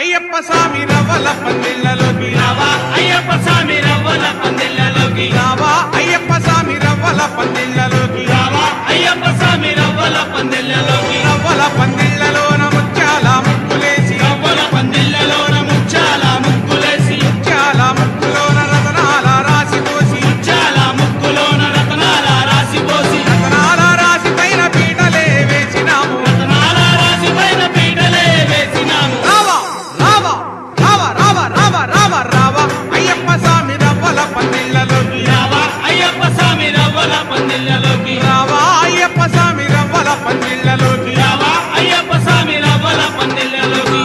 అయ్యప్ప స్వామి రవ్వల పందిళ్ళలోకి రావా అయ్యప్ప స్వామి రవ్వల పందిళ్ళలోకి రావా అయ్యప్ప స్వామి రవ్వల పందిళ్ళలోకి రావా అయ్యప్ప స్వామి రవ్వల పందిళ్ళలోకి రవ్వల పందిళ్ళలోన ముత్యాల ముక్కులేసి రవ్వల పందిళ్ళలోన ముచ్చాల ముక్కులేసి ముత్యాల ముక్కులోన రతనాల రాసి పోసి ముచ్చాల ముక్కులోన రతనాల రాసి పోసి రతనాల రాసి పైన పీటలే వేసినాము రతనాల రాసి పైన పీటలే వేసినాము రావా రావా రావా రావా రావా రావా రావా అయ్యప్ప స్వామి రవ్వల పందిళ్ళలోకి రావా అయ్యప్ప స్వామి రవ్వల పందిళ్ళలోకి రావా అయ్యప్ప స్వామి రవ్వల పందిళ్ళలోకి రావా అయ్యప్ప స్వామి రవ్వల పందిళ్ళలోకి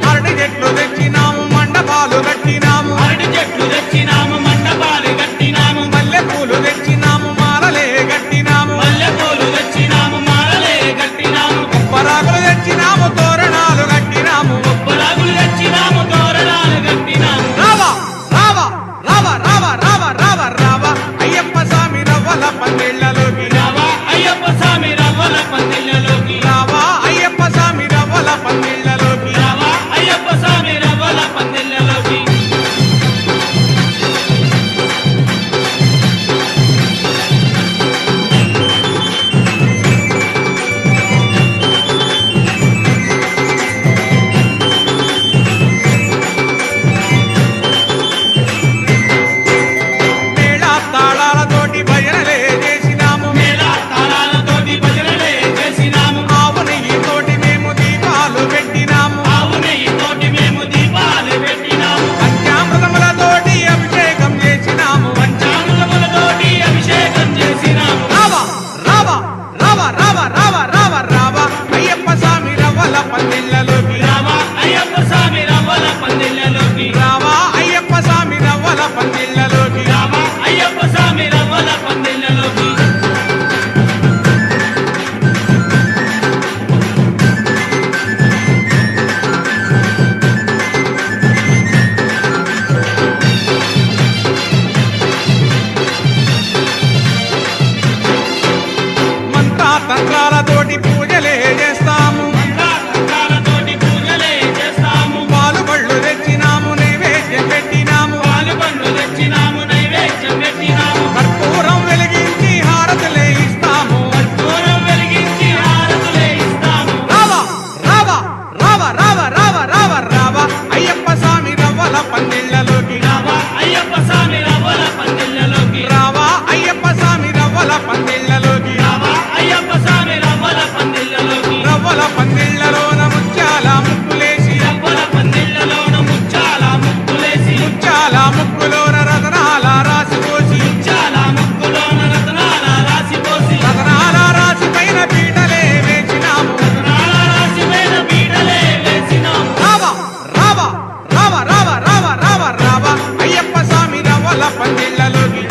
అరటి చెట్లు తెచ్చినాము మండపాలు కట్టినాము అరటి చెట్లు తెచ్చినాము మండపాలు కట్టినాము మల్లె పూలు తెచ్చినాము మాలలే కట్టినాము మల్లెపూలు తెచ్చినాము మాలలే కట్టినాము పరాకులు తెచ్చినాము తోరణాలు కట్టినాము కొబ్బరాకులు తెచ్చినాము తోరణాలు కట్టినాము రావా రావా రావా రావా రావా రావా రావా అయ్యప్ప స్వామి రవ్వల పందిళ్ళలోకి రావా అయ్యప్ప స్వామి రవ్వల పందిళ్ళలోకి రావా అయ్యప్ప స్వామి రవ్వల పందిళ్ళలోకి రావా అయ్యప్ప స్వామి రవ్వల పందిళ్ళలోకి మేళ తాళాలతోటి భజనలే చేసినాము మేళ తాళాలతోటి భజనలే చేసినాము ఆవు నెయ్యితోటి మేము దీపాలు పెట్టినాము ఆవు నెయ్యితోటి మేము దీపాలు పెట్టినాము పంచామృతములతోటి అభిషేకం చేసినాము పంచామృతములతోటి అభిషేకం చేసినాము రావా రావా రావా రావా రావా రావా రావా అయ్యప్ప స్వామి రవ్వల పందిళ్ళలోకి రావా అయ్యప్ప స్వామి రవ్వల పందిళ్ళలోకి రావా అయ్యప్ప స్వామి రవ్వల పందిళ్ళలోకి రావా అయ్యప్ప స్వామి రవ్వల పందిళ్ళలోకి మంత్రా తంత్రాలతోటి పూజలే చేస్తాము మంత్రాలతోటి పూజలే చేస్తాము పాలు పళ్ళు తెచ్చినాము నైవేద్యం పెట్టినాము పాలు పండ్లు తెచ్చినాము నైవేద్యం పెట్టినాము కర్పూరం వెలిగించి హారతులే ఇస్తాము దూరం వెలిగించి హారతులే ఇస్తాము రావా రావా రావా రావా రావా రావా రావా అయ్యప్ప స్వామి రవ్వల పందిళ్ళలోకి రావా అయ్యప్ప స్వామి రవ్వల పందిళ్ళలోకి రావా అయ్యప్ప స్వామి రవ్వల పందిళ్ళలోకి రావా అయ్యప్ప స్వామి రవ్వల పందిళ్ళలోకి రవ్వల పందిళ్ళలోన ముత్యాల ముక్కులేసి రవ్వల పందిళ్ళలోన ముచ్చాల ముక్కులేసి ముత్యాల ముక్కులోన రతనాల రాసి పోసి ముచ్చాల ముక్కులోన రతనాల రాసి పోసి రతనాల రాసి పైన పీటలే వేసినాము రతనాల రాసి పైన పీటలే వేసినాము రావా రావా రావా రావా రావా రావా రావా అయ్యప్ప స్వామి రవ్వల పందిళ్ళలోకి